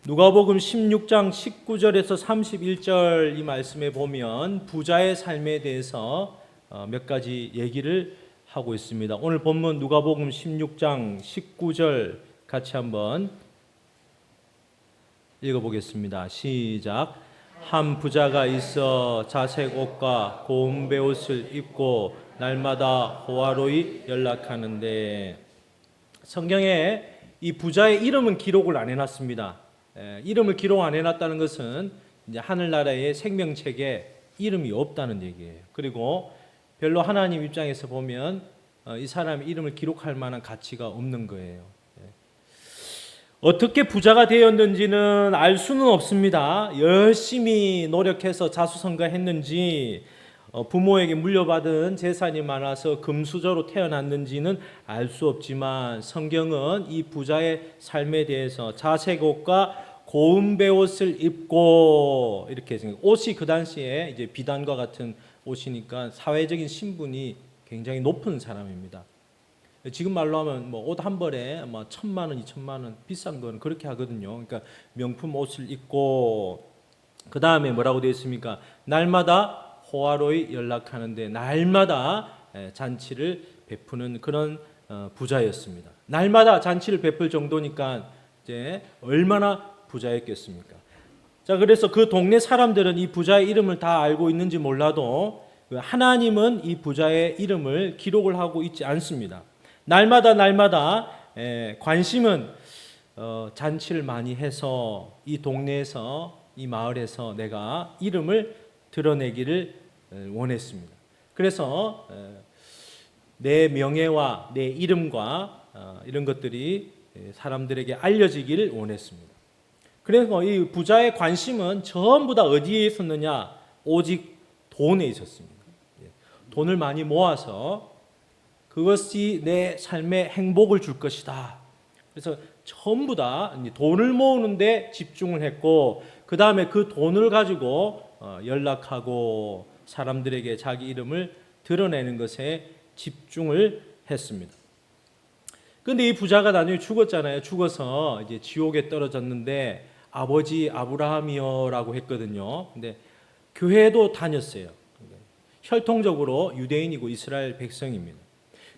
누가복음 16장 19절에서 31절 이 말씀에 보면 부자의 삶에 대해서 몇 가지 얘기를 하고 있습니다. 오늘 본문 누가복음 16장 19절 같이 한번 읽어보겠습니다. 시작. 한 부자가 있어 자색 옷과 고운 베옷을 입고 날마다 호화로이 연락하는데, 성경에 이 부자의 이름은 기록을 안 해놨습니다. 이름을 기록 안 해놨다는 것은 이제 하늘나라의 생명책에 이름이 없다는 얘기예요. 그리고 별로 하나님 입장에서 보면 이 사람의 이름을 기록할 만한 가치가 없는 거예요. 어떻게 부자가 되었는지는 알 수는 없습니다. 열심히 노력해서 자수성가했는지, 부모에게 물려받은 재산이 많아서 금수저로 태어났는지는 알 수 없지만, 성경은 이 부자의 삶에 대해서 자색 옷과 고운 베옷을 입고, 이렇게 옷이 그 당시에 이제 비단과 같은 옷이니까 사회적인 신분이 굉장히 높은 사람입니다. 지금 말로 하면 뭐 옷 한 벌에 뭐 1,000만 원, 2,000만 원 비싼 거는 그렇게 하거든요. 그러니까 명품 옷을 입고, 그 다음에 뭐라고 되어 있습니까? 날마다 호화로이 연락하는데, 날마다 잔치를 베푸는 그런 부자였습니다. 날마다 잔치를 베풀 정도니까 이제 얼마나 부자였겠습니까? 자, 그래서 그 동네 사람들은 이 부자의 이름을 다 알고 있는지 몰라도 하나님은 이 부자의 이름을 기록을 하고 있지 않습니다. 날마다 관심은 잔치를 많이 해서 이 동네에서, 이 마을에서 내가 이름을 드러내기를 원했습니다. 그래서 내 명예와 내 이름과 이런 것들이 사람들에게 알려지기를 원했습니다. 그래서 이 부자의 관심은 전부 다 어디에 있었느냐? 오직 돈에 있었습니다. 돈을 많이 모아서 그것이 내 삶에 행복을 줄 것이다. 그래서 전부 다 돈을 모으는데 집중을 했고, 그 다음에 그 돈을 가지고 연락하고 사람들에게 자기 이름을 드러내는 것에 집중을 했습니다. 그런데 이 부자가 나중에 죽었잖아요. 죽어서 이제 지옥에 떨어졌는데, 아버지 아브라함이여라고 했거든요. 근데 교회도 다녔어요. 혈통적으로 유대인이고 이스라엘 백성입니다.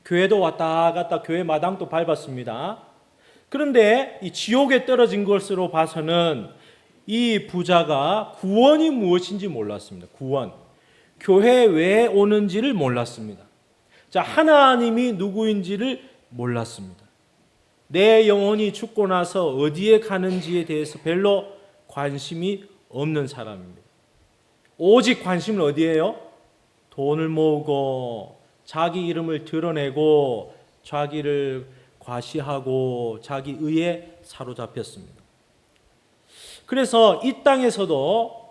교회도 왔다 갔다 교회 마당도 밟았습니다. 그런데 이 지옥에 떨어진 것으로 봐서는 이 부자가 구원이 무엇인지 몰랐습니다. 구원. 교회에 왜 오는지를 몰랐습니다. 자, 하나님이 누구인지를 몰랐습니다. 내 영혼이 죽고 나서 어디에 가는지에 대해서 별로 관심이 없는 사람입니다. 오직 관심은 어디에요? 돈을 모으고 자기 이름을 드러내고 자기를 과시하고 자기 의에 사로잡혔습니다. 그래서 이 땅에서도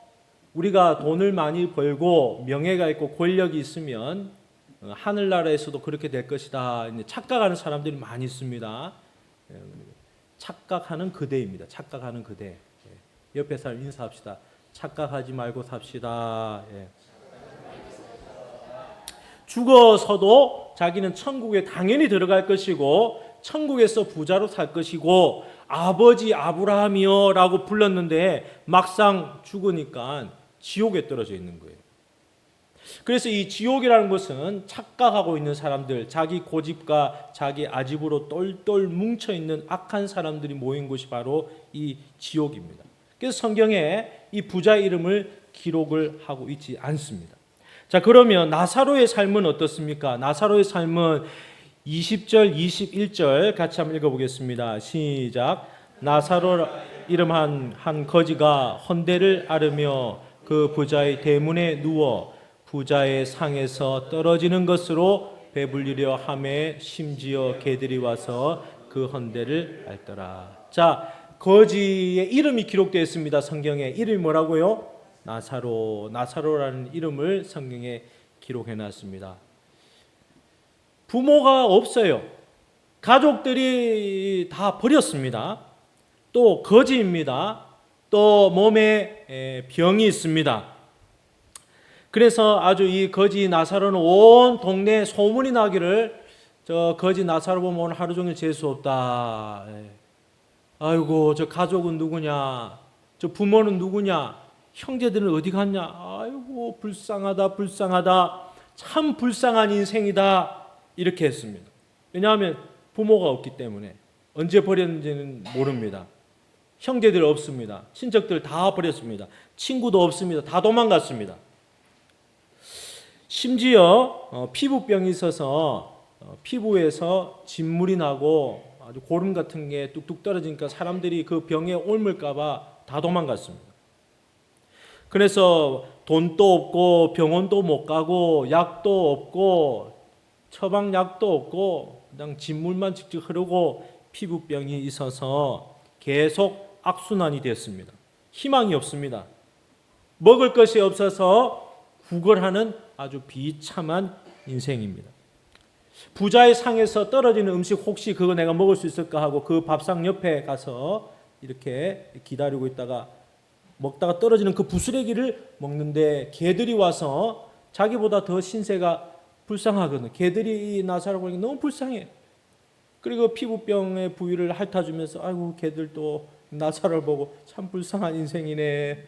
우리가 돈을 많이 벌고 명예가 있고 권력이 있으면 하늘나라에서도 그렇게 될 것이다 착각하는 사람들이 많이 있습니다. 착각하는 그대입니다. 착각하는 그대. 옆에 사람 인사합시다. 착각하지 말고 삽시다. 죽어서도 자기는 천국에 당연히 들어갈 것이고 천국에서 부자로 살 것이고 아버지 아브라함이여 라고 불렀는데 막상 죽으니까 지옥에 떨어져 있는 거예요. 그래서 이 지옥이라는 것은 착각하고 있는 사람들, 자기 고집과 자기 아집으로 똘똘 뭉쳐있는 악한 사람들이 모인 곳이 바로 이 지옥입니다. 그래서 성경에 이 부자의 이름을 기록을 하고 있지 않습니다. 자, 그러면 나사로의 삶은 어떻습니까? 나사로의 삶은 20절, 21절 같이 한번 읽어보겠습니다. 시작. 나사로 이름 한 거지가 헌대를 앓으며 그 부자의 대문에 누워 부자의 상에서 떨어지는 것으로 배불리려 하매 심지어 개들이 와서 그 헌대를 앓더라. 자, 거지의 이름이 기록되어 있습니다. 성경에. 이름이 뭐라고요? 나사로. 나사로라는 이름을 성경에 기록해 놨습니다. 부모가 없어요. 가족들이 다 버렸습니다. 또 거지입니다. 또 몸에 병이 있습니다. 그래서 아주 이 거지 나사로는 온 동네에 소문이 나기를 저 거지 나사로 보면 오늘 하루 종일 재수 없다. 아이고 저 가족은 누구냐? 저 부모는 누구냐? 형제들은 어디 갔냐? 아이고 불쌍하다 불쌍하다. 참 불쌍한 인생이다. 이렇게 했습니다. 왜냐하면 부모가 없기 때문에 언제 버렸는지는 모릅니다. 형제들 없습니다. 친척들 다 버렸습니다. 친구도 없습니다. 다 도망갔습니다. 심지어 피부병이 있어서 피부에서 진물이 나고 아주 고름 같은 게 뚝뚝 떨어지니까 사람들이 그 병에 옮을까 봐 다 도망갔습니다. 그래서 돈도 없고 병원도 못 가고 약도 없고 처방약도 없고 그냥 진물만 직접 흐르고 피부병이 있어서 계속 악순환이 됐습니다. 희망이 없습니다. 먹을 것이 없어서 구걸하는 아주 비참한 인생입니다. 부자의 상에서 떨어지는 음식 혹시 그거 내가 먹을 수 있을까 하고 그 밥상 옆에 가서 이렇게 기다리고 있다가 먹다가 떨어지는 그 부스레기를 먹는데 개들이 와서 자기보다 더 신세가 불쌍하거든요. 개들이 나사로 보니까 너무 불쌍해. 그리고 피부병의 부위를 핥아주면서 아이고 개들도 나사를 보고 참 불쌍한 인생이네.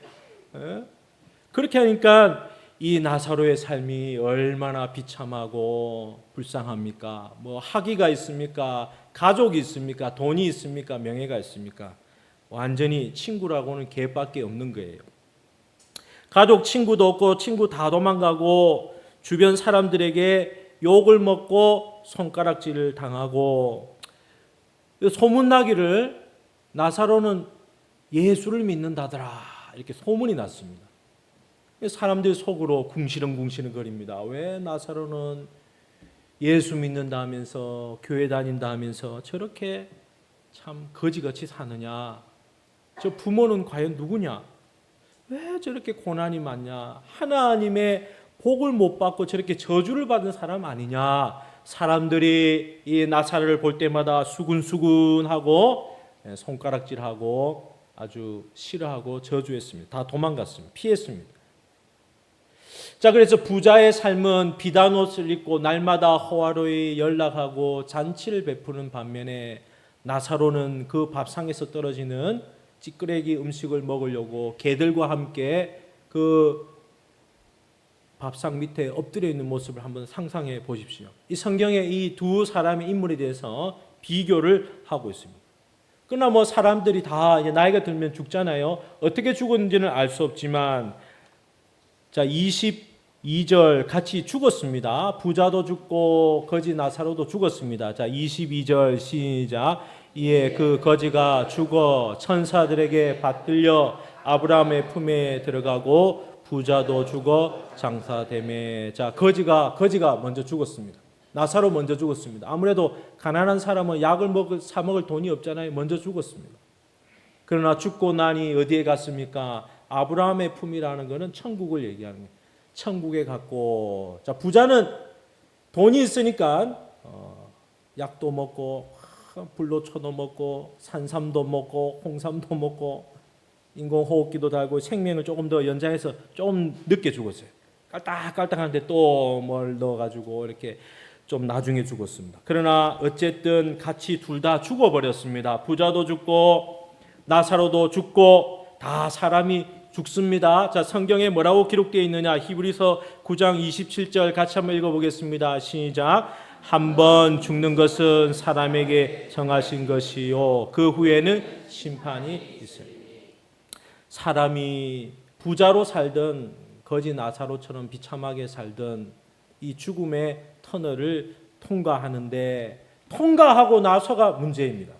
그렇게 하니까 이 나사로의 삶이 얼마나 비참하고 불쌍합니까? 뭐 학위가 있습니까? 가족이 있습니까? 돈이 있습니까? 명예가 있습니까? 완전히 친구라고는 개밖에 없는 거예요. 가족 친구도 없고 친구 다 도망가고 주변 사람들에게 욕을 먹고 손가락질을 당하고 소문나기를 나사로는 예수를 믿는다더라 이렇게 소문이 났습니다. 사람들이 속으로 궁시렁궁시렁 거립니다. 왜 나사로는 예수 믿는다면서 교회 다닌다면서 저렇게 참 거지같이 사느냐? 저 부모는 과연 누구냐? 왜 저렇게 고난이 많냐? 하나님의 복을 못 받고 저렇게 저주를 받은 사람 아니냐? 사람들이 이 나사로를 볼 때마다 수근수근하고 손가락질하고 아주 싫어하고 저주했습니다. 다 도망갔습니다. 피했습니다. 자, 그래서 부자의 삶은 비단 옷을 입고 날마다 호화로이 연락하고 잔치를 베푸는 반면에 나사로는 그 밥상에서 떨어지는 찌끄레기 음식을 먹으려고 개들과 함께 그 밥상 밑에 엎드려 있는 모습을 한번 상상해 보십시오. 이 성경에 이 두 사람의 인물에 대해서 비교를 하고 있습니다. 그러나 뭐 사람들이 다 이제 나이가 들면 죽잖아요. 어떻게 죽었는지는 알 수 없지만 자 22절 같이 죽었습니다. 부자도 죽고 거지 나사로도 죽었습니다. 자 22절 시작. 이에 그 거지가 죽어 천사들에게 받들려 아브라함의 품에 들어가고 부자도 죽어 장사되매. 자 거지가 먼저 죽었습니다. 나사로 먼저 죽었습니다. 아무래도 가난한 사람은 약을 사 먹을 돈이 없잖아요. 먼저 죽었습니다. 그러나 죽고 나니 어디에 갔습니까? 아브라함의 품이라는 것은 천국을 얘기하는 거예요. 천국에 갔고, 자 부자는 돈이 있으니까 약도 먹고 불로초도 먹고 산삼도 먹고 홍삼도 먹고 인공호흡기도 달고 생명을 조금 더 연장해서 조금 늦게 죽었어요. 깔딱깔딱한데 또 뭘 넣어가지고 이렇게 좀 나중에 죽었습니다. 그러나 어쨌든 같이 둘 다 죽어버렸습니다. 부자도 죽고 나사로도 죽고 다 사람이 죽습니다. 자 성경에 뭐라고 기록되어 있느냐? 히브리서 9장 27절 같이 한번 읽어보겠습니다. 시작. 한 번 죽는 것은 사람에게 정하신 것이요 그 후에는 심판이 있습니다. 사람이 부자로 살든 거지 나사로처럼 비참하게 살든 이 죽음의 터널을 통과하는데 통과하고 나서가 문제입니다.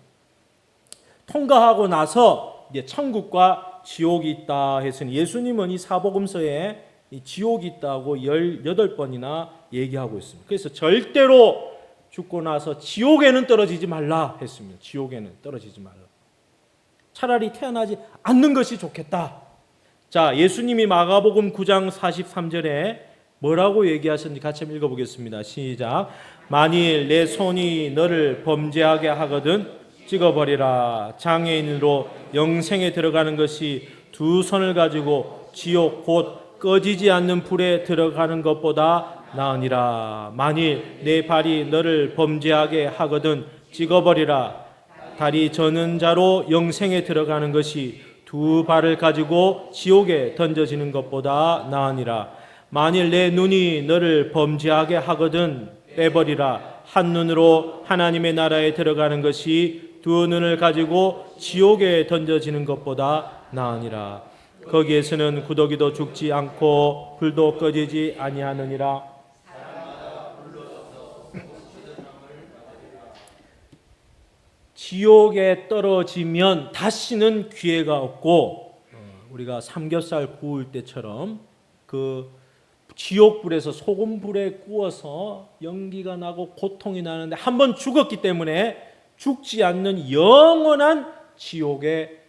통과하고 나서 이제 천국과 지옥이 있다 했으니 예수님은 이 사복음서에 이 지옥이 있다고 18번이나 얘기하고 있습니다. 그래서 절대로 죽고 나서 지옥에는 떨어지지 말라 했습니다. 지옥에는 떨어지지 말라. 차라리 태어나지 않는 것이 좋겠다. 자, 예수님이 마가복음 9장 43절에 뭐라고 얘기하셨는지 같이 한번 읽어보겠습니다. 시작. 만일 내 손이 너를 범죄하게 하거든 찍어버리라. 장애인으로 영생에 들어가는 것이 두 손을 가지고 지옥 곧 꺼지지 않는 불에 들어가는 것보다 나으니라. 만일 내 발이 너를 범죄하게 하거든 찍어버리라. 다리 저는 자로 영생에 들어가는 것이 두 발을 가지고 지옥에 던져지는 것보다 나으니라. 만일 내 눈이 너를 범죄하게 하거든 빼버리라. 한 눈으로 하나님의 나라에 들어가는 것이 두 눈을 가지고 지옥에 던져지는 것보다 나으니라. 거기에서는 구더기도 죽지 않고 불도 꺼지지 아니하느니라. 지옥에 떨어지면 다시는 기회가 없고, 우리가 삼겹살 구울 때처럼 그 지옥불에서 소금불에 구워서 연기가 나고 고통이 나는데 한번 죽었기 때문에 죽지 않는 영원한 지옥에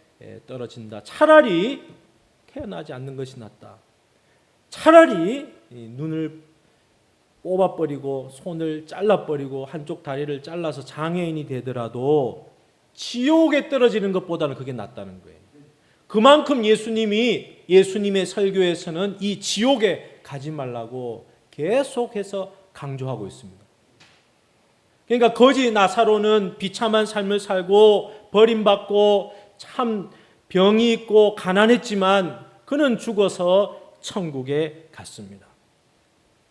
떨어진다. 차라리 태어나지 않는 것이 낫다. 차라리 눈을 뽑아버리고 손을 잘라버리고 한쪽 다리를 잘라서 장애인이 되더라도 지옥에 떨어지는 것보다는 그게 낫다는 거예요. 그만큼 예수님의 설교에서는 이 지옥에 가지 말라고 계속해서 강조하고 있습니다. 그러니까 거지 나사로는 비참한 삶을 살고 버림받고 참 병이 있고 가난했지만 그는 죽어서 천국에 갔습니다.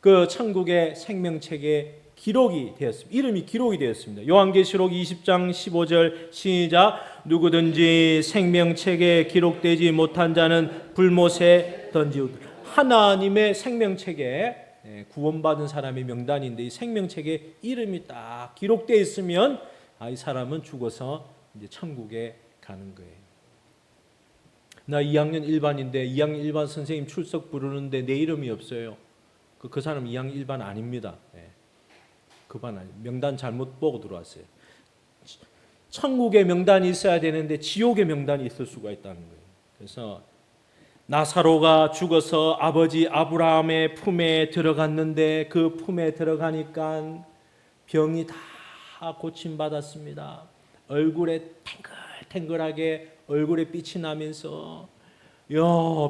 그 천국의 생명책에 기록이 되었습니다. 이름이 기록이 되었습니다. 요한계시록 20장 15절 시작. 누구든지 생명책에 기록되지 못한 자는 불못에 던지우리라. 하나님의 생명책에 구원받은 사람의 명단인데 이 생명책에 이름이 딱 기록되어 있으면 이 사람은 죽어서 이제 천국에 가는 거예요. 나 2학년 1반인데 2학년 1반 선생님 출석 부르는데 내 이름이 없어요. 그 사람 2학년 1반 아닙니다. 그 반 아니. 명단 잘못 보고 들어왔어요. 천국의 명단이 있어야 되는데 지옥의 명단이 있을 수가 있다는 거예요. 그래서 나사로가 죽어서 아버지 아브라함의 품에 들어갔는데 그 품에 들어가니까 병이 다 고침받았습니다. 얼굴에 탱글탱글하게 얼굴에 빛이 나면서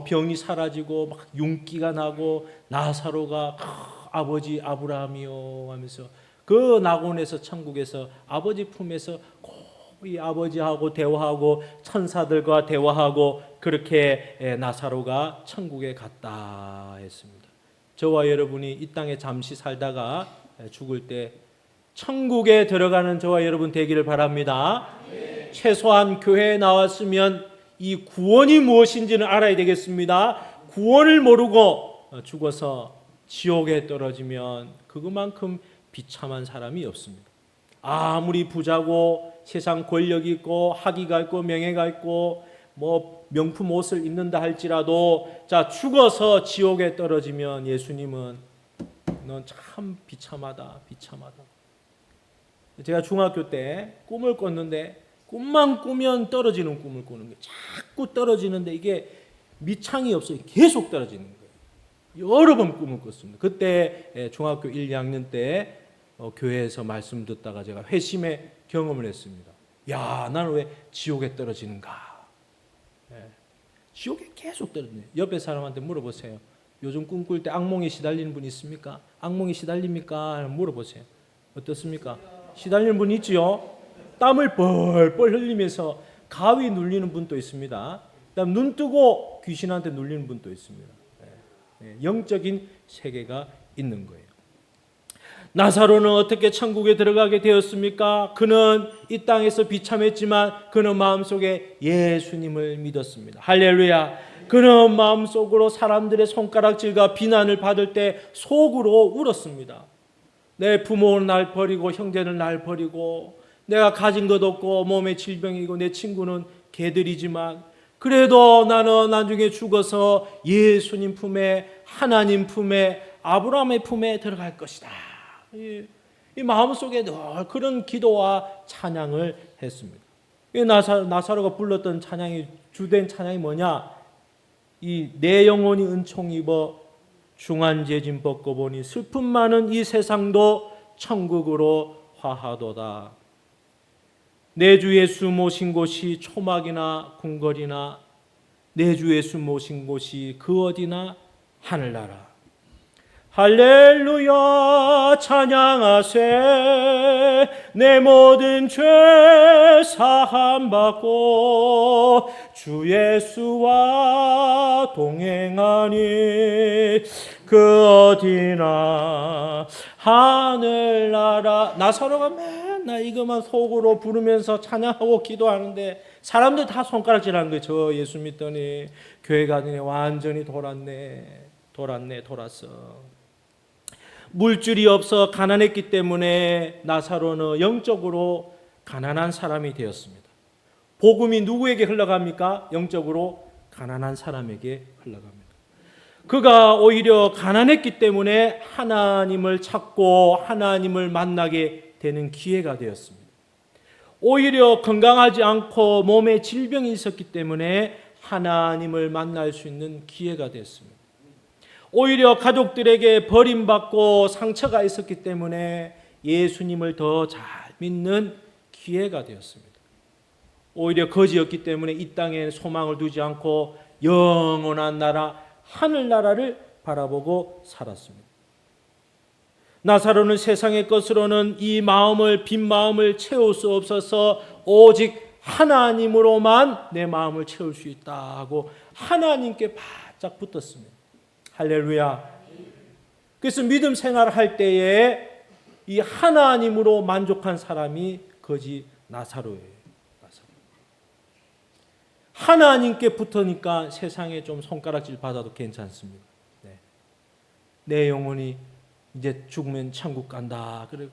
병이 사라지고 막 윤기가 나고 나사로가 아버지 아브라함이요 하면서 그 낙원에서 천국에서 아버지 품에서 이 아버지하고 대화하고 천사들과 대화하고 그렇게 나사로가 천국에 갔다 했습니다. 저와 여러분이 이 땅에 잠시 살다가 죽을 때 천국에 들어가는 저와 여러분 되기를 바랍니다. 최소한 교회에 나왔으면 이 구원이 무엇인지는 알아야 되겠습니다. 구원을 모르고 죽어서 지옥에 떨어지면 그것만큼 비참한 사람이 없습니다. 아무리 부자고 세상 권력이 있고 학위가 있고 명예가 있고 뭐 명품 옷을 입는다 할지라도 죽어서 지옥에 떨어지면 예수님은 넌 참 비참하다. 제가 중학교 때 꿈을 꿨는데 꿈만 꾸면 떨어지는 꿈을 꾸는 거예요. 자꾸 떨어지는데 이게 미창이 없어요. 계속 떨어지는 거예요. 여러 번 꿈을 꿨습니다. 그때 중학교 1, 2학년 때 교회에서 말씀 듣다가 제가 회심의 경험을 했습니다. 야, 나는 왜 지옥에 떨어지는가? 지옥에 계속 떨어지네요. 옆에 사람한테 물어보세요. 요즘 꿈꿀 때 악몽에 시달리는 분 있습니까? 악몽에 시달립니까? 물어보세요. 어떻습니까? 시달리는 분 있지요? 땀을 뻘뻘 흘리면서 가위 눌리는 분도 있습니다. 그다음 눈 뜨고 귀신한테 눌리는 분도 있습니다. 영적인 세계가 있는 거예요. 나사로는 어떻게 천국에 들어가게 되었습니까? 그는 이 땅에서 비참했지만 그는 마음속에 예수님을 믿었습니다. 할렐루야. 그는 마음속으로 사람들의 손가락질과 비난을 받을 때 속으로 울었습니다. 내 부모는 날 버리고 형제는 날 버리고 내가 가진 것 없고 몸에 질병이고 내 친구는 개들이지만 그래도 나는 나중에 죽어서 예수님 품에 하나님 품에 아브라함의 품에 들어갈 것이다. 이 마음속에 늘 그런 기도와 찬양을 했습니다. 나사로가 불렀던 찬양이 주된 찬양이 뭐냐? 이 내 영혼이 은총 입어 중한죄짐 벗고 보니 슬픔 많은 이 세상도 천국으로 화하도다. 내 주 예수 모신 곳이 초막이나 궁궐이나 내 주 예수 모신 곳이 그 어디나 하늘나라. 할렐루야 찬양하세. 내 모든 죄 사함 받고 주 예수와 동행하니 그 어디나 하늘나라. 나사로가 맨날 이것만 속으로 부르면서 찬양하고 기도하는데 사람들 다 손가락질하는 거예요. 저 예수 믿더니 교회 가더니 완전히 돌았어. 물줄이 없어 가난했기 때문에 나사로는 영적으로 가난한 사람이 되었습니다. 복음이 누구에게 흘러갑니까? 영적으로 가난한 사람에게 흘러갑니다. 그가 오히려 가난했기 때문에 하나님을 찾고 하나님을 만나게 되는 기회가 되었습니다. 오히려 건강하지 않고 몸에 질병이 있었기 때문에 하나님을 만날 수 있는 기회가 됐습니다. 오히려 가족들에게 버림받고 상처가 있었기 때문에 예수님을 더 잘 믿는 기회가 되었습니다. 오히려 거지였기 때문에 이 땅에 소망을 두지 않고 영원한 나라, 하늘나라를 바라보고 살았습니다. 나사로는 세상의 것으로는 이 마음을, 빈 마음을 채울 수 없어서 오직 하나님으로만 내 마음을 채울 수 있다고 하나님께 바짝 붙었습니다. 할렐루야. 그래서 믿음 생활을 할 때에 이 하나님으로 만족한 사람이 거지 나사로예요. 하나님께 붙으니까 세상에 좀 손가락질 받아도 괜찮습니다. 네. 내 영혼이 이제 죽으면 천국 간다. 그래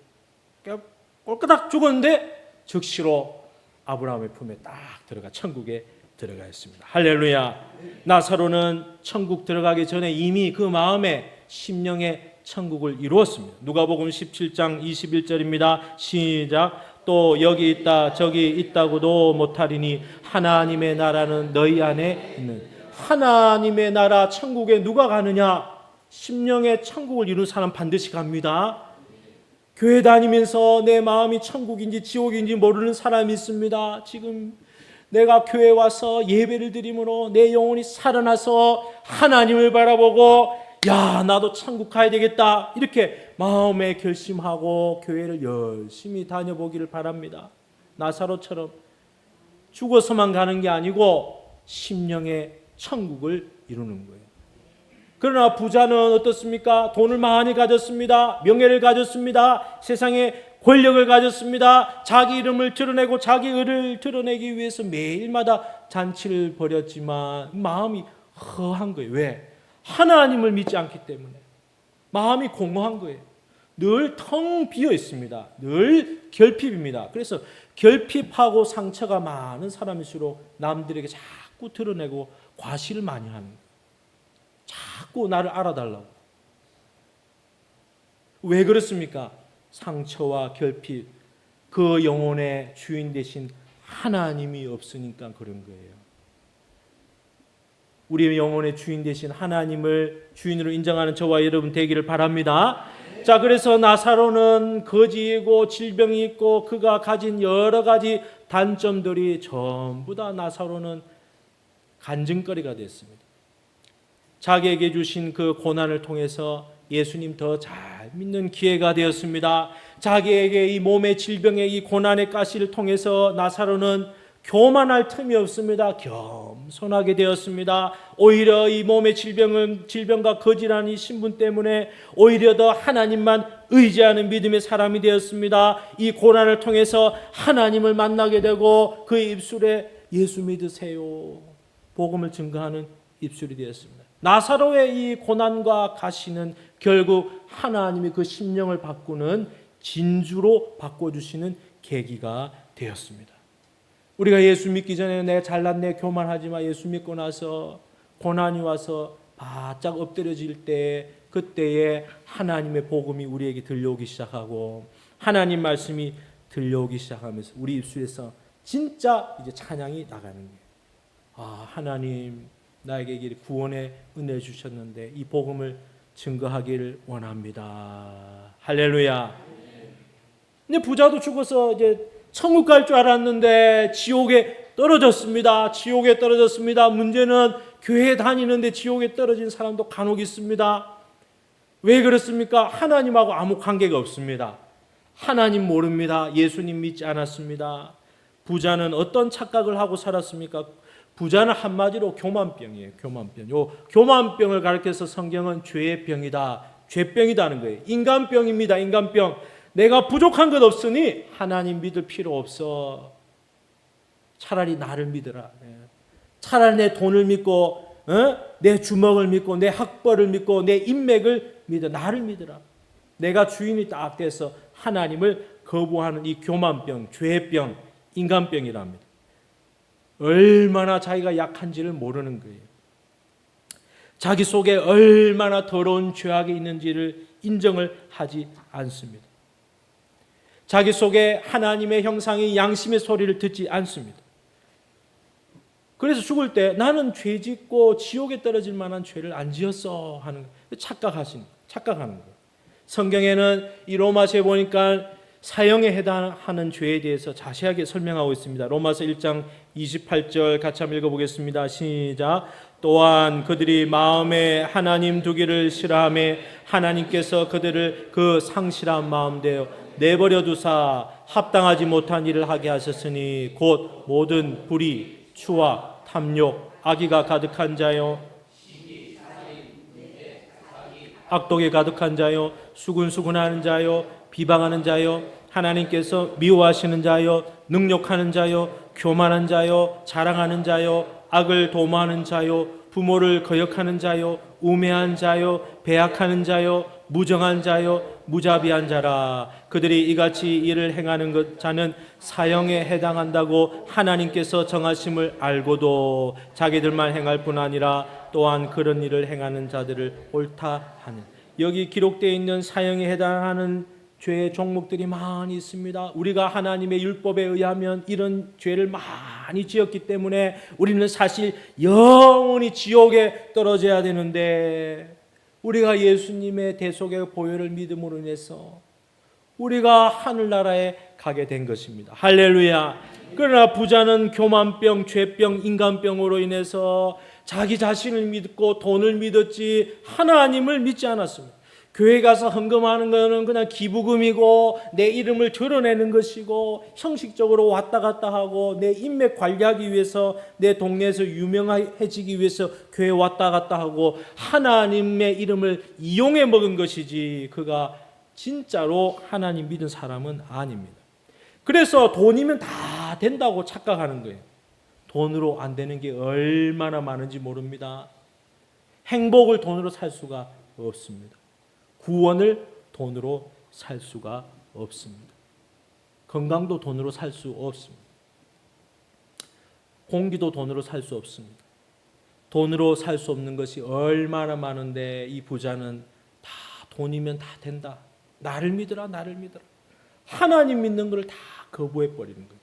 꼴까닥 죽었는데 즉시로 아브라함의 품에 딱 들어가 천국에 들어가 있습니다. 할렐루야. 나사로는 천국 들어가기 전에 이미 그 마음에 심령의 천국을 이루었습니다. 누가복음 17장 21절입니다. 시작. 또 여기 있다 저기 있다고도 못하리니 하나님의 나라는 너희 안에 있는. 하나님의 나라 천국에 누가 가느냐? 심령의 천국을 이룬 사람 반드시 갑니다. 교회 다니면서 내 마음이 천국인지 지옥인지 모르는 사람이 있습니다. 지금 내가 교회 와서 예배를 드림으로 내 영혼이 살아나서 하나님을 바라보고 야 나도 천국 가야 되겠다 이렇게 마음에 결심하고 교회를 열심히 다녀보기를 바랍니다. 나사로처럼 죽어서만 가는 게 아니고 심령의 천국을 이루는 거예요. 그러나 부자는 어떻습니까? 돈을 많이 가졌습니다. 명예를 가졌습니다. 세상에 권력을 가졌습니다. 자기 이름을 드러내고 자기 의를 드러내기 위해서 매일마다 잔치를 벌였지만 마음이 허한 거예요. 왜? 하나님을 믿지 않기 때문에 마음이 공허한 거예요. 늘 텅 비어 있습니다. 늘 결핍입니다. 그래서 결핍하고 상처가 많은 사람일수록 남들에게 자꾸 드러내고 과시를 많이 하는 거예요. 자꾸 나를 알아달라고. 왜 그렇습니까? 상처와 결핍, 그 영혼의 주인 되신 하나님이 없으니까 그런 거예요. 우리의 영혼의 주인 되신 하나님을 주인으로 인정하는 저와 여러분 되기를 바랍니다. 자, 그래서 나사로는 거지이고 질병이 있고 그가 가진 여러 가지 단점들이 전부 다 나사로는 간증거리가 됐습니다. 자기에게 주신 그 고난을 통해서 예수님 더 잘 믿는 기회가 되었습니다. 자기에게 이 몸의 질병의 이 고난의 가시를 통해서 나사로는 교만할 틈이 없습니다. 겸손하게 되었습니다. 오히려 이 몸의 질병과 거지라는 이 신분 때문에 오히려 더 하나님만 의지하는 믿음의 사람이 되었습니다. 이 고난을 통해서 하나님을 만나게 되고 그의 입술에 예수 믿으세요 복음을 증거하는 입술이 되었습니다. 나사로의 이 고난과 가시는 결국 하나님이 그 심령을 바꾸는 진주로 바꿔주시는 계기가 되었습니다. 우리가 예수 믿기 전에 내 잘났네 교만하지 마. 예수 믿고 나서 고난이 와서 바짝 엎드려질 때 그때에 하나님의 복음이 우리에게 들려오기 시작하고 하나님 말씀이 들려오기 시작하면서 우리 입술에서 진짜 이제 찬양이 나가는 거예요. 아, 하나님 나에게 구원의 은혜를 주셨는데 이 복음을 증거하기를 원합니다. 할렐루야. 근데 부자도 죽어서 이제 천국 갈 줄 알았는데 지옥에 떨어졌습니다. 지옥에 떨어졌습니다. 문제는 교회 다니는데 지옥에 떨어진 사람도 간혹 있습니다. 왜 그렇습니까? 하나님하고 아무 관계가 없습니다. 하나님 모릅니다. 예수님 믿지 않았습니다. 부자는 어떤 착각을 하고 살았습니까? 부자는 한마디로 교만병이에요. 교만병. 요 교만병을 가르쳐서 성경은 죄의 병이다. 죄병이다는 거예요. 인간병입니다. 인간병. 내가 부족한 것 없으니 하나님 믿을 필요 없어. 차라리 나를 믿으라. 차라리 내 돈을 믿고 내 주먹을 믿고 내 학벌을 믿고 내 인맥을 믿어. 나를 믿으라. 내가 주인이 딱 돼서 하나님을 거부하는 이 교만병, 죄병, 인간병이랍니다. 얼마나 자기가 약한지를 모르는 거예요. 자기 속에 얼마나 더러운 죄악이 있는지를 인정을 하지 않습니다. 자기 속에 하나님의 형상이 양심의 소리를 듣지 않습니다. 그래서 죽을 때 나는 죄 짓고 지옥에 떨어질 만한 죄를 안 지었어 하는 착각하는 거예요. 성경에는 이 로마서에 보니까 사형에 해당하는 죄에 대해서 자세하게 설명하고 있습니다. 로마서 1장 28절 같이 한번 읽어보겠습니다. 시작. 또한 그들이 마음에 하나님 두기를 싫어하며 하나님께서 그들을 그 상실한 마음대로 내버려 두사 합당하지 못한 일을 하게 하셨으니 곧 모든 불의, 추악, 탐욕, 악의가 가득한 자요, 악독에 가득한 자요, 수군수군하는 자요, 비방하는 자요, 하나님께서 미워하시는 자요, 능욕하는 자요, 교만한 자요, 자랑하는 자요, 악을 도모하는 자요, 부모를 거역하는 자요, 우매한 자요, 배악하는 자요, 무정한 자요, 무자비한 자라. 그들이 이같이 일을 행하는 자는 사형에 해당한다고 하나님께서 정하심을 알고도 자기들만 행할 뿐 아니라 또한 그런 일을 행하는 자들을 옳다 하는. 여기 기록되어 있는 사형에 해당하는 죄의 종목들이 많이 있습니다. 우리가 하나님의 율법에 의하면 이런 죄를 많이 지었기 때문에 우리는 사실 영원히 지옥에 떨어져야 되는데, 우리가 예수님의 대속의 보혈을 믿음으로 인해서 우리가 하늘나라에 가게 된 것입니다. 할렐루야. 그러나 부자는 교만병, 죄병, 인간병으로 인해서 자기 자신을 믿고 돈을 믿었지 하나님을 믿지 않았습니다. 교회 가서 헌금하는 것은 그냥 기부금이고 내 이름을 드러내는 것이고 형식적으로 왔다 갔다 하고 내 인맥 관리하기 위해서 내 동네에서 유명해지기 위해서 교회 왔다 갔다 하고 하나님의 이름을 이용해 먹은 것이지 그가 진짜로 하나님 믿은 사람은 아닙니다. 그래서 돈이면 다 된다고 착각하는 거예요. 돈으로 안 되는 게 얼마나 많은지 모릅니다. 행복을 돈으로 살 수가 없습니다. 구원을 돈으로 살 수가 없습니다. 건강도 돈으로 살 수 없습니다. 공기도 돈으로 살 수 없습니다. 돈으로 살 수 없는 것이 얼마나 많은데 이 부자는 다 돈이면 다 된다. 나를 믿으라, 나를 믿으라. 하나님 믿는 것을 다 거부해 버리는 거예요.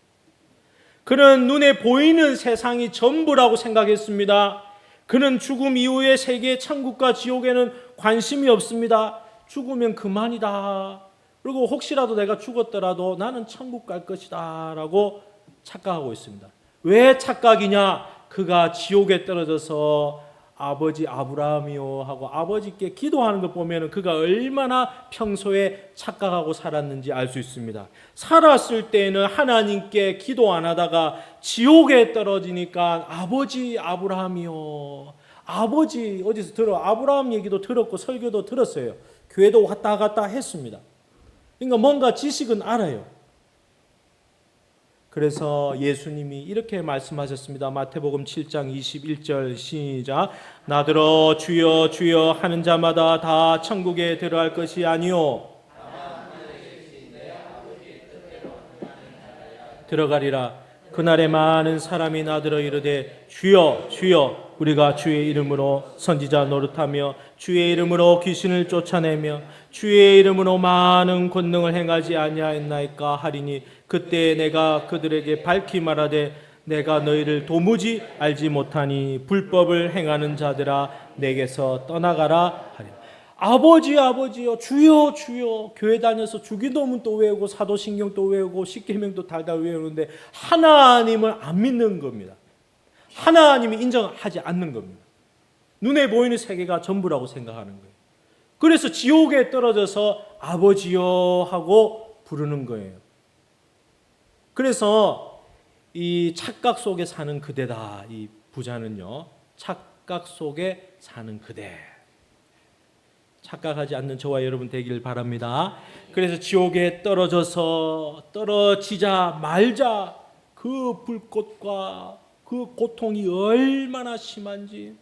그는 눈에 보이는 세상이 전부라고 생각했습니다. 그는 죽음 이후의 세계 천국과 지옥에는 관심이 없습니다. 죽으면 그만이다. 그리고 혹시라도 내가 죽었더라도 나는 천국 갈 것이다 라고 착각하고 있습니다. 왜 착각이냐? 그가 지옥에 떨어져서 아버지 아브라함이요 하고 아버지께 기도하는 것 보면 그가 얼마나 평소에 착각하고 살았는지 알 수 있습니다. 살았을 때는 하나님께 기도 안 하다가 지옥에 떨어지니까 아버지 아브라함이요. 아버지 어디서 아브라함 얘기도 들었고 설교도 들었어요. 교회도 왔다 갔다 했습니다. 그러니까 뭔가 지식은 알아요. 그래서 예수님이 이렇게 말씀하셨습니다. 마태복음 7장 21절 시작. 나더러 주여 주여 하는 자마다 다 천국에 들어갈 것이 아니요 들어가리라. 그날에 많은 사람이 나더러 이르되 주여 주여 우리가 주의 이름으로 선지자 노릇하며 주의 이름으로 귀신을 쫓아내며 주의 이름으로 많은 권능을 행하지 아니하였나이까 하리니 그때 내가 그들에게 밝히 말하되 내가 너희를 도무지 알지 못하니 불법을 행하는 자들아 내게서 떠나가라 하리라. 아버지 아버지요 주여 주여 교회 다녀서 주기도문도 외우고 사도신경도 외우고 십계명도 달달 외우는데 하나님을 안 믿는 겁니다. 하나님이 인정하지 않는 겁니다. 눈에 보이는 세계가 전부라고 생각하는 거예요. 그래서 지옥에 떨어져서 아버지요 하고 부르는 거예요. 그래서 이 착각 속에 사는 그대다. 이 부자는요. 착각 속에 사는 그대. 착각하지 않는 저와 여러분 되기를 바랍니다. 그래서 지옥에 떨어지자 말자 그 불꽃과 그 고통이 얼마나 심한지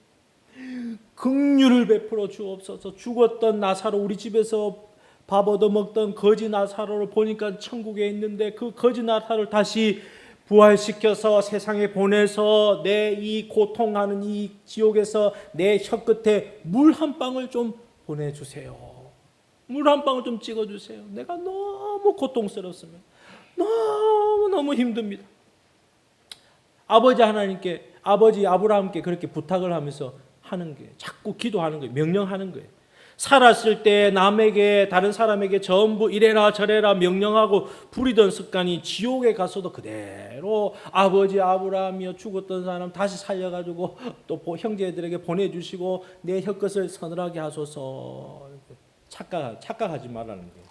긍휼을 베풀어 주옵소서. 죽었던 나사로, 우리 집에서 밥 얻어먹던 거지 나사로를 보니까 천국에 있는데 그 거지 나사로를 다시 부활시켜서 세상에 보내서 내 이 고통하는 이 지옥에서 내 혀끝에 물 한 방울 좀 보내주세요. 물 한 방울 좀 찍어주세요. 내가 너무 고통스럽습니다. 너무 힘듭니다. 아버지 하나님께, 아버지 아브라함께 그렇게 부탁을 하면서 하는 거예요. 자꾸 기도하는 거예요. 명령하는 거예요. 살았을 때 남에게, 다른 사람에게 전부 이래라 저래라 명령하고 부리던 습관이 지옥에 가서도 그대로 아버지 아브라함이여 죽었던 사람 다시 살려가지고 또 형제들에게 보내주시고 내 혀끝을 서늘하게 하소서. 착각하지 말라는 거예요.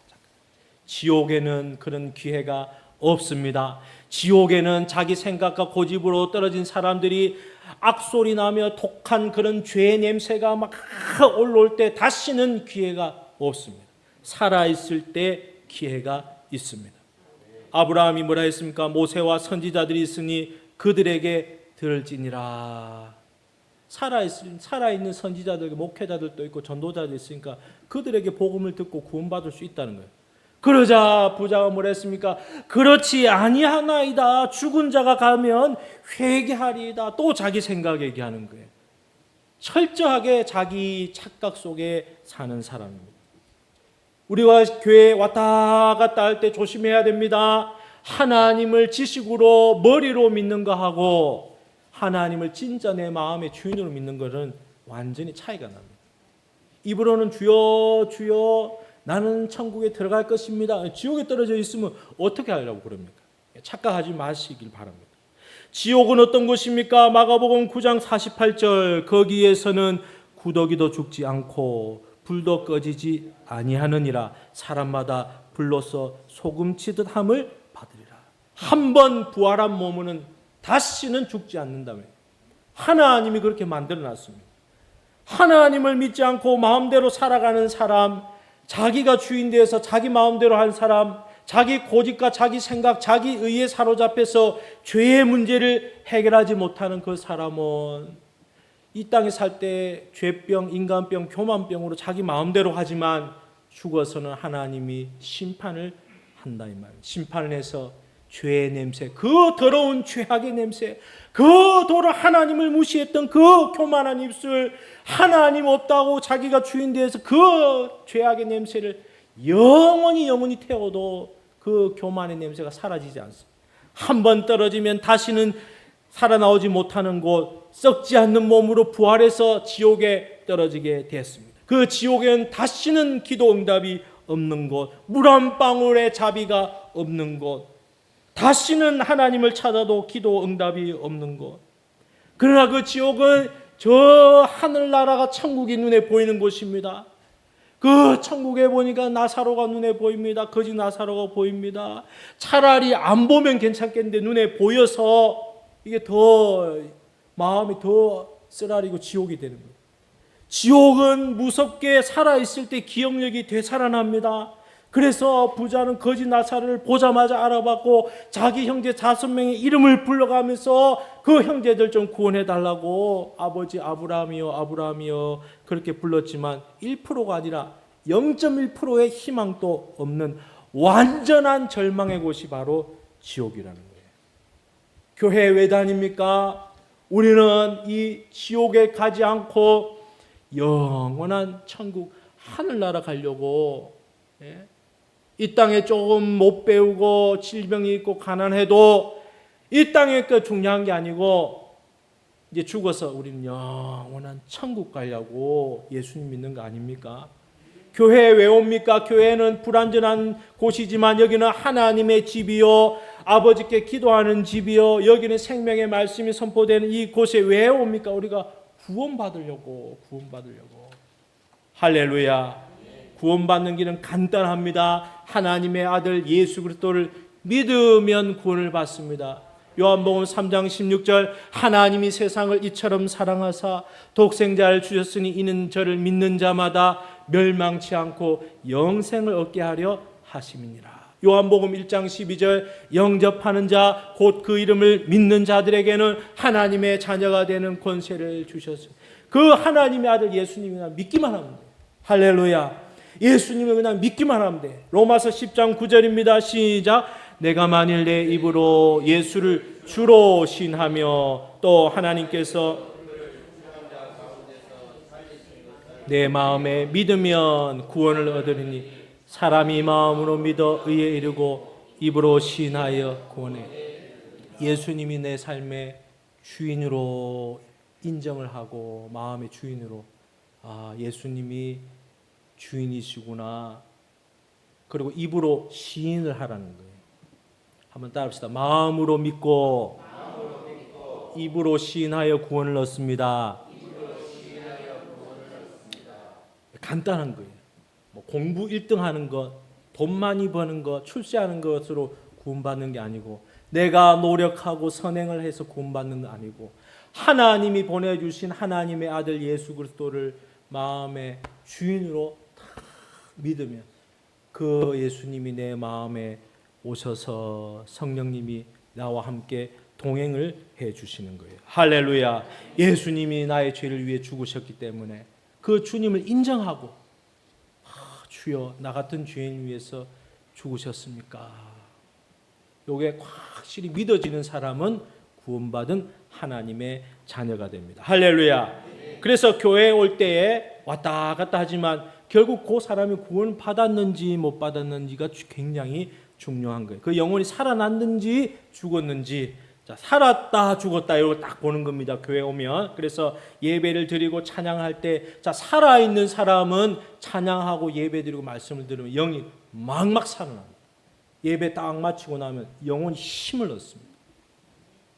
지옥에는 그런 기회가 없습니다. 지옥에는 자기 생각과 고집으로 떨어진 사람들이 악소리 나며 독한 그런 죄의 냄새가 막 올라올 때 다시는 기회가 없습니다. 살아있을 때 기회가 있습니다. 아브라함이 뭐라 했습니까? 모세와 선지자들이 있으니 그들에게 들을지니라. 살아있는 선지자들, 목회자들도 있고 전도자도 있으니까 그들에게 복음을 듣고 구원받을 수 있다는 거예요. 그러자 부자가 뭐라 했습니까? 그렇지 아니하나이다. 죽은 자가 가면 회개하리이다. 또 자기 생각 얘기하는 거예요. 철저하게 자기 착각 속에 사는 사람입니다. 우리가 교회에 왔다 갔다 할 때 조심해야 됩니다. 하나님을 지식으로 머리로 믿는 거하고 하나님을 진짜 내 마음의 주인으로 믿는 것은 완전히 차이가 납니다. 입으로는 주여 주여 나는 천국에 들어갈 것입니다. 지옥에 떨어져 있으면 어떻게 하려고 그럽니까? 착각하지 마시길 바랍니다. 지옥은 어떤 곳입니까? 마가복음 9장 48절 거기에서는 구더기도 죽지 않고 불도 꺼지지 아니하느니라. 사람마다 불로서 소금치듯 함을 받으리라. 한 번 부활한 몸은 다시는 죽지 않는다며. 하나님이 그렇게 만들어놨습니다. 하나님을 믿지 않고 마음대로 살아가는 사람, 자기가 주인 되어서 자기 마음대로 한 사람, 자기 고집과 자기 생각, 자기 의에 사로잡혀서 죄의 문제를 해결하지 못하는 그 사람은 이 땅에 살 때 죄병, 인간병, 교만병으로 자기 마음대로 하지만 죽어서는 하나님이 심판을 한다 이 말이에요. 심판을 해서 죄의 냄새, 그 더러운 죄악의 냄새, 그 도로 하나님을 무시했던 그 교만한 입술, 하나님 없다고 자기가 주인 되어서 그 죄악의 냄새를 영원히 태워도 그 교만의 냄새가 사라지지 않습니다. 한 번 떨어지면 다시는 살아나오지 못하는 곳, 썩지 않는 몸으로 부활해서 지옥에 떨어지게 됐습니다. 그 지옥에는 다시는 기도 응답이 없는 곳, 물 한 방울의 자비가 없는 곳, 다시는 하나님을 찾아도 기도 응답이 없는 곳. 그러나 그 지옥은 저 하늘나라가 천국이 눈에 보이는 곳입니다. 그 천국에 보니까 나사로가 눈에 보입니다. 거지 나사로가 보입니다. 차라리 안 보면 괜찮겠는데 눈에 보여서 이게 더 마음이 더 쓰라리고 지옥이 되는 거예요. 지옥은 무섭게 살아있을 때 기억력이 되살아납니다. 그래서 부자는 거지 나사로를 보자마자 알아봤고 자기 형제 5명의 이름을 불러가면서 그 형제들 좀 구원해달라고 아버지 아브라함이요 아브라함이요 그렇게 불렀지만 1%가 아니라 0.1%의 희망도 없는 완전한 절망의 곳이 바로 지옥이라는 거예요. 교회 왜 다닙니까? 우리는 이 지옥에 가지 않고 영원한 천국 하늘나라 가려고, 이 땅에 조금 못 배우고 질병이 있고 가난해도 이 땅에 그 중요한 게 아니고 이제 죽어서 우리는 영원한 천국 가려고 예수님 믿는 거 아닙니까? 교회에 왜 옵니까? 교회는 불완전한 곳이지만 여기는 하나님의 집이요 아버지께 기도하는 집이요 여기는 생명의 말씀이 선포되는 이 곳에 왜 옵니까? 우리가 구원받으려고. 할렐루야. 구원받는 길은 간단합니다. 하나님의 아들 예수 그리스도를 믿으면 구원을 받습니다. 요한복음 3장 16절 하나님이 세상을 이처럼 사랑하사 독생자를 주셨으니 이는 저를 믿는 자마다 멸망치 않고 영생을 얻게 하려 하심이니라. 요한복음 1장 12절 영접하는 자 곧 그 이름을 믿는 자들에게는 하나님의 자녀가 되는 권세를 주셨어요. 그 하나님의 아들 예수님이 그냥 믿기만 하면 돼요. 할렐루야. 예수님을 그냥 믿기만 하면 돼요. 로마서 10장 9절입니다. 시작. 내가 만일 내 입으로 예수를 주로 신하며 또 하나님께서 내 마음에 믿으면 구원을 얻으리니 사람이 마음으로 믿어 의에 이르고 입으로 신하여 구원해. 예수님이 내 삶의 주인으로 인정을 하고 마음의 주인으로 예수님이 주인이시구나. 그리고 입으로 시인을 하라는 거예요. 한번 따라합시다. 마음으로 믿고 입으로 시인하여 구원을 얻습니다. 간단한 거예요. 뭐 공부 1등 하는 것, 돈 많이 버는 것, 출세하는 것으로 구원받는 게 아니고 내가 노력하고 선행을 해서 구원받는 게 아니고 하나님이 보내주신 하나님의 아들 예수 그리스도를 마음의 주인으로 믿으면 그 예수님이 내 마음에 오셔서 성령님이 나와 함께 동행을 해 주시는 거예요. 할렐루야. 예수님이 나의 죄를 위해 죽으셨기 때문에 그 주님을 인정하고 주여 나 같은 죄인 위해서 죽으셨습니까? 요게 확실히 믿어지는 사람은 구원받은 하나님의 자녀가 됩니다. 할렐루야. 그래서 교회에 올 때에 왔다 갔다 하지만 결국 그 사람이 구원 받았는지 못 받았는지가 굉장히 중요한 거예요. 그 영혼이 살아났는지 죽었는지, 자, 살았다 죽었다 이걸 딱 보는 겁니다. 교회 오면. 그래서 예배를 드리고 찬양할 때, 자, 살아있는 사람은 찬양하고 예배 드리고 말씀을 들으면 영이 막막 살아납니다. 예배 딱 마치고 나면 영혼이 힘을 얻습니다.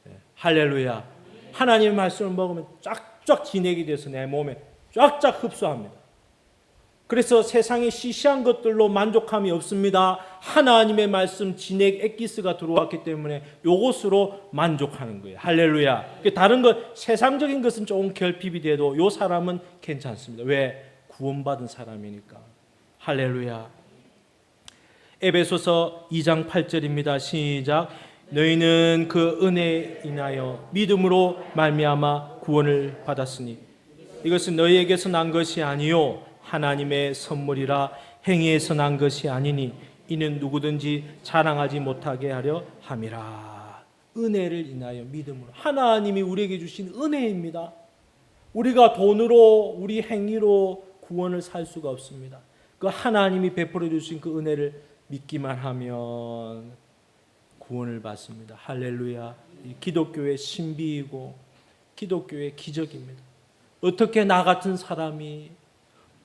네. 할렐루야. 하나님의 말씀을 먹으면 쫙쫙 진액이 돼서 내 몸에 쫙쫙 흡수합니다. 그래서 세상의 시시한 것들로 만족함이 없습니다. 하나님의 말씀 진액 엑기스가 들어왔기 때문에 요것으로 만족하는 거예요. 할렐루야. 다른 것 세상적인 것은 조금 결핍이 돼도 요 사람은 괜찮습니다. 왜? 구원받은 사람이니까. 할렐루야. 에베소서 2장 8절입니다. 시작. 너희는 그 은혜에 인하여 믿음으로 말미암아 구원을 받았으니 이것은 너희에게서 난 것이 아니요 하나님의 선물이라. 행위에서 난 것이 아니니 이는 누구든지 자랑하지 못하게 하려 함이라. 은혜를 인하여 믿음으로. 하나님이 우리에게 주신 은혜입니다. 우리가 돈으로 우리 행위로 구원을 살 수가 없습니다. 그 하나님이 베풀어 주신 그 은혜를 믿기만 하면 구원을 받습니다. 할렐루야. 기독교의 신비이고 기독교의 기적입니다. 어떻게 나 같은 사람이,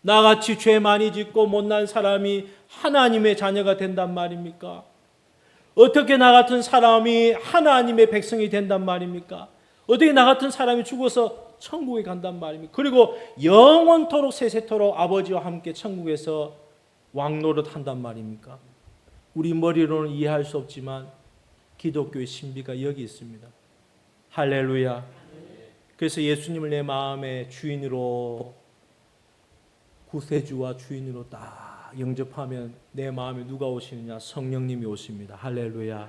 나같이 죄 많이 짓고 못난 사람이 하나님의 자녀가 된단 말입니까? 어떻게 나 같은 사람이 하나님의 백성이 된단 말입니까? 어떻게 나 같은 사람이 죽어서 천국에 간단 말입니까? 그리고 영원토록 세세토록 아버지와 함께 천국에서 왕노릇 한단 말입니까? 우리 머리로는 이해할 수 없지만 기독교의 신비가 여기 있습니다. 할렐루야. 그래서 예수님을 내 마음의 주인으로, 구세주와 주인으로 딱 영접하면 내 마음에 누가 오시느냐? 성령님이 오십니다. 할렐루야.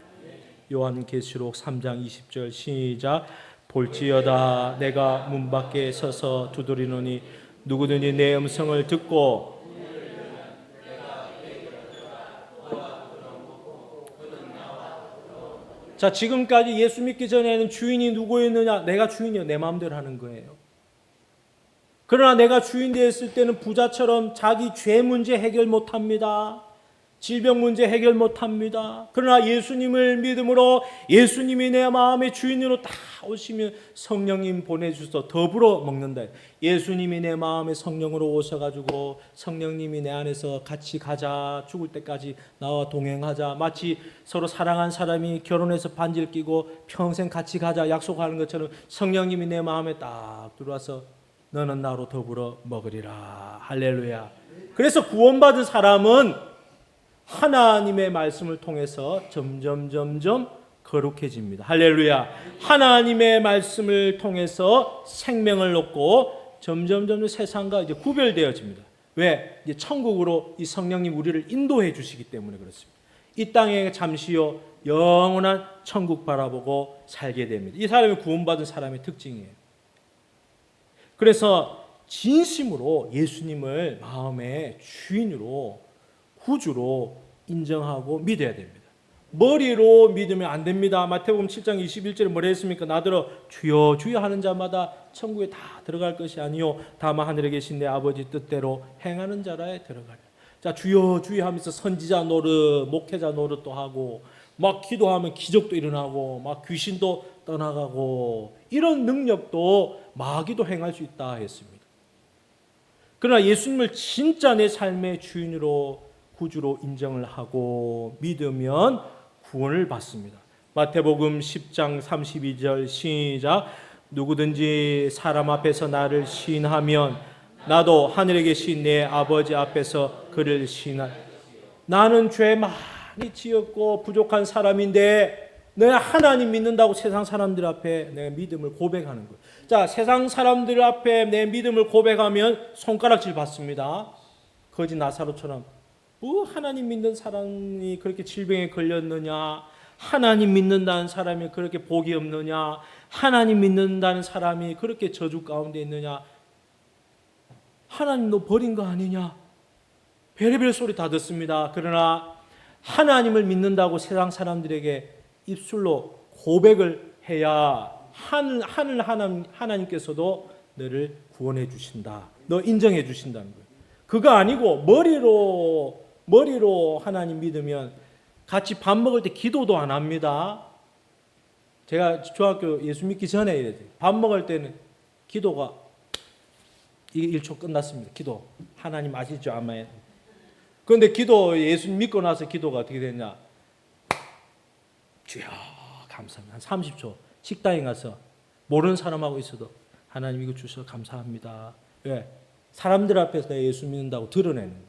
요한계시록 3장 20절 시작. 볼지어다 내가 문 밖에 서서 두드리노니 누구든지 내 음성을 듣고 자, 지금까지 예수 믿기 전에는 주인이 누구였느냐? 내가 주인이요. 내 마음대로 하는 거예요. 그러나 내가 주인 되었을 때는 부자처럼 자기 죄 문제 해결 못합니다. 질병 문제 해결 못합니다. 그러나 예수님을 믿음으로 예수님이 내 마음의 주인으로 다 오시면 성령님 보내주셔서 더불어 먹는다. 예수님이 내 마음의 성령으로 오셔가지고 성령님이 내 안에서 같이 가자. 죽을 때까지 나와 동행하자. 마치 서로 사랑한 사람이 결혼해서 반지를 끼고 평생 같이 가자 약속하는 것처럼 성령님이 내 마음에 딱 들어와서 너는 나로 더불어 먹으리라. 할렐루야. 그래서 구원받은 사람은 하나님의 말씀을 통해서 점점 거룩해집니다. 할렐루야. 하나님의 말씀을 통해서 생명을 얻고 점점 세상과 이제 구별되어집니다. 왜? 이제 천국으로 이 성령님 우리를 인도해 주시기 때문에 그렇습니다. 이 땅에 잠시요 영원한 천국 바라보고 살게 됩니다. 이 사람이 구원받은 사람의 특징이에요. 그래서 진심으로 예수님을 마음의 주인으로 구주로 인정하고 믿어야 됩니다. 머리로 믿으면 안 됩니다. 마태복음 7장 21절에 뭐라 했습니까? 나더러 주여 주여 하는 자마다 천국에 다 들어갈 것이 아니요 다만 하늘에 계신 내 아버지 뜻대로 행하는 자라에 들어가리라. 자, 주여 주여 하면서 선지자 노릇, 목회자 노릇도 하고 막 기도하면 기적도 일어나고 막 귀신도 떠나가고 이런 능력도 마귀도 행할 수 있다 했습니다. 그러나 예수님을 진짜 내 삶의 주인으로 구주로 인정을 하고 믿으면 구원을 받습니다. 마태복음 10장 32절 시작. 누구든지 사람 앞에서 나를 시인하면 나도 하늘에 계신 내 아버지 앞에서 그를 시인할. 나는 죄 많이 지었고 부족한 사람인데 내가 하나님 믿는다고 세상 사람들 앞에 내 믿음을 고백하는 거예요. 자, 세상 사람들 앞에 내 믿음을 고백하면 손가락질 받습니다. 거지 나사로처럼 하나님 믿는 사람이 그렇게 질병에 걸렸느냐? 하나님 믿는다는 사람이 그렇게 복이 없느냐? 하나님 믿는다는 사람이 그렇게 저주 가운데 있느냐? 하나님 너 버린 거 아니냐? 별의별 소리 다 듣습니다. 그러나 하나님을 믿는다고 세상 사람들에게 입술로 고백을 해야 하나님께서도 너를 구원해 주신다. 너 인정해 주신다는 거예요. 그거 아니고 머리로 하나님 믿으면 같이 밥 먹을 때 기도도 안 합니다. 제가 중학교 예수 믿기 전에 이랬어요. 밥 먹을 때는 기도가 이게 1초 끝났습니다. 기도. 하나님 아시죠? 아멘. 그런데 기도 예수 믿고 나서 기도가 어떻게 되냐? 주여 감사합니다. 한 30초 식당에 가서 모르는 사람하고 있어도 하나님 이거 주셔서 감사합니다. 왜? 사람들 앞에서 내가 예수 믿는다고 드러내는 거예요.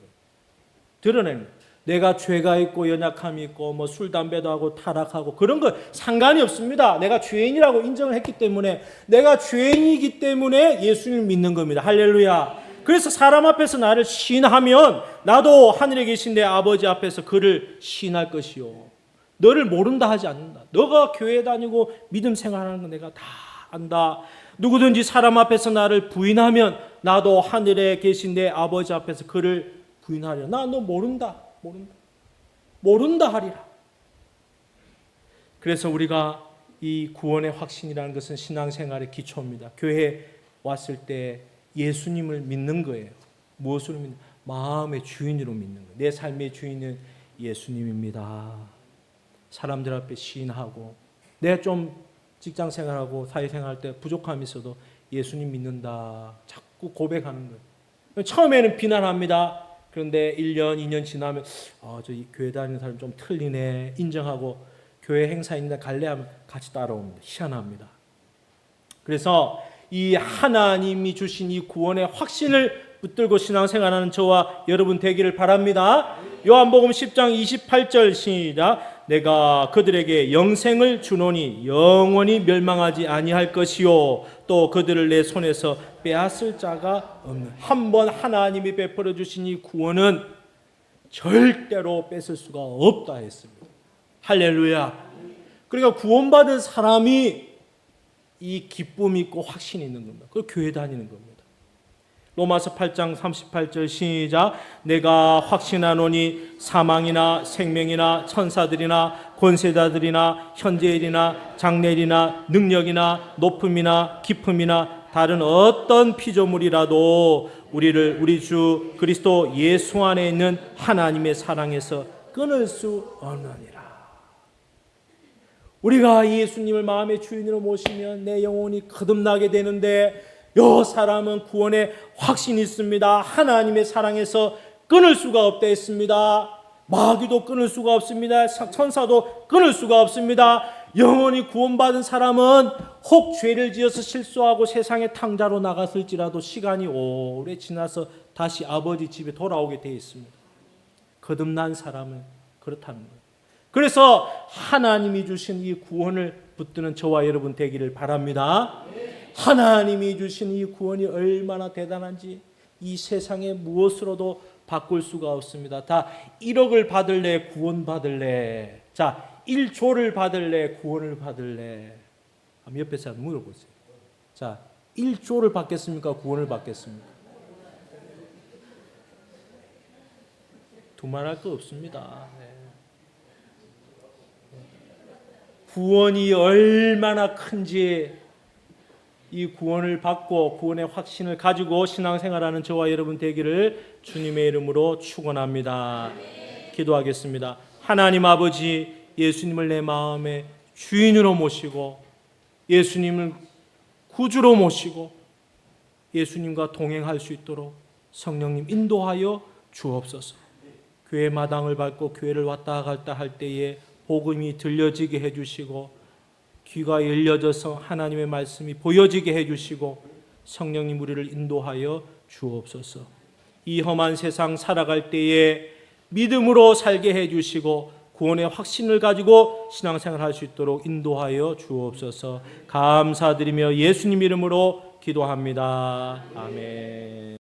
드러내는 거예요. 내가 죄가 있고 연약함이 있고 뭐 술 담배도 하고 타락하고 그런 거 상관이 없습니다. 내가 죄인이라고 인정을 했기 때문에 내가 죄인이기 때문에 예수님을 믿는 겁니다. 할렐루야. 그래서 사람 앞에서 나를 시인하면 나도 하늘에 계신 내 아버지 앞에서 그를 시인할 것이요. 너를 모른다 하지 않는다. 너가 교회 다니고 믿음 생활하는 거 내가 다 안다. 누구든지 사람 앞에서 나를 부인하면 나도 하늘에 계신 내 아버지 앞에서 그를 부인하리라. 나 너 모른다 하리라. 그래서 우리가 이 구원의 확신이라는 것은 신앙생활의 기초입니다. 교회에 왔을 때 예수님을 믿는 거예요. 무엇으로 믿는? 마음의 주인으로 믿는 거예요. 내 삶의 주인은 예수님입니다. 사람들 앞에 시인하고 내가 좀 직장생활하고 사회생활할 때 부족함이 있어도 예수님 믿는다. 자꾸 고백하는 거예요. 처음에는 비난합니다. 그런데 1년, 2년 지나면 저 교회 다니는 사람 좀 틀리네. 인정하고 교회 행사 있는데 갈래 하면 같이 따라옵니다. 희한합니다. 그래서 이 하나님이 주신 이 구원의 확신을 붙들고 신앙생활하는 저와 여러분 되기를 바랍니다. 요한복음 10장 28절 시작. 내가 그들에게 영생을 주노니 영원히 멸망하지 아니할 것이요 또 그들을 내 손에서 빼앗을 자가 없는. 한번 하나님이 베풀어 주신 이 구원은 절대로 뺏을 수가 없다 했습니다. 할렐루야. 그러니까 구원받은 사람이 이 기쁨이 있고 확신이 있는 겁니다. 그 교회 다니는 겁니다. 로마서 8장 38절 시작. 내가 확신하노니 사망이나 생명이나 천사들이나 권세자들이나 현재일이나 장래일이나 능력이나 높음이나 깊음이나 다른 어떤 피조물이라도 우리를 우리 주 그리스도 예수 안에 있는 하나님의 사랑에서 끊을 수 없느니라. 우리가 예수님을 마음의 주인으로 모시면 내 영혼이 거듭나게 되는데 요 사람은 구원의 확신이 있습니다. 하나님의 사랑에서 끊을 수가 없다 했습니다. 마귀도 끊을 수가 없습니다. 천사도 끊을 수가 없습니다. 영원히 구원받은 사람은 혹 죄를 지어서 실수하고 세상의 탕자로 나갔을지라도 시간이 오래 지나서 다시 아버지 집에 돌아오게 되어 있습니다. 거듭난 사람은 그렇다는 거예요. 그래서 하나님이 주신 이 구원을 붙드는 저와 여러분 되기를 바랍니다. 하나님이 주신 이 구원이 얼마나 대단한지 이 세상에 무엇으로도 바꿀 수가 없습니다. 다 1억을 받을래 구원 받을래. 자, 1조를 받을래 구원을 받을래. 옆에 사람 물어보세요. 자, 1조를 받겠습니까 구원을 받겠습니까? 두말할 거 없습니다. 구원이 얼마나 큰지 이 구원을 받고 구원의 확신을 가지고 신앙생활하는 저와 여러분 되기를 주님의 이름으로 축원합니다. 기도하겠습니다. 하나님 아버지, 예수님을 내 마음의 주인으로 모시고 예수님을 구주로 모시고 예수님과 동행할 수 있도록 성령님 인도하여 주옵소서. 교회 마당을 밟고 교회를 왔다 갔다 할 때에 복음이 들려지게 해주시고 귀가 열려져서 하나님의 말씀이 보여지게 해주시고 성령님 우리를 인도하여 주옵소서. 이 험한 세상 살아갈 때에 믿음으로 살게 해주시고 구원의 확신을 가지고 신앙생활할 수 있도록 인도하여 주옵소서. 감사드리며 예수님 이름으로 기도합니다. 아멘.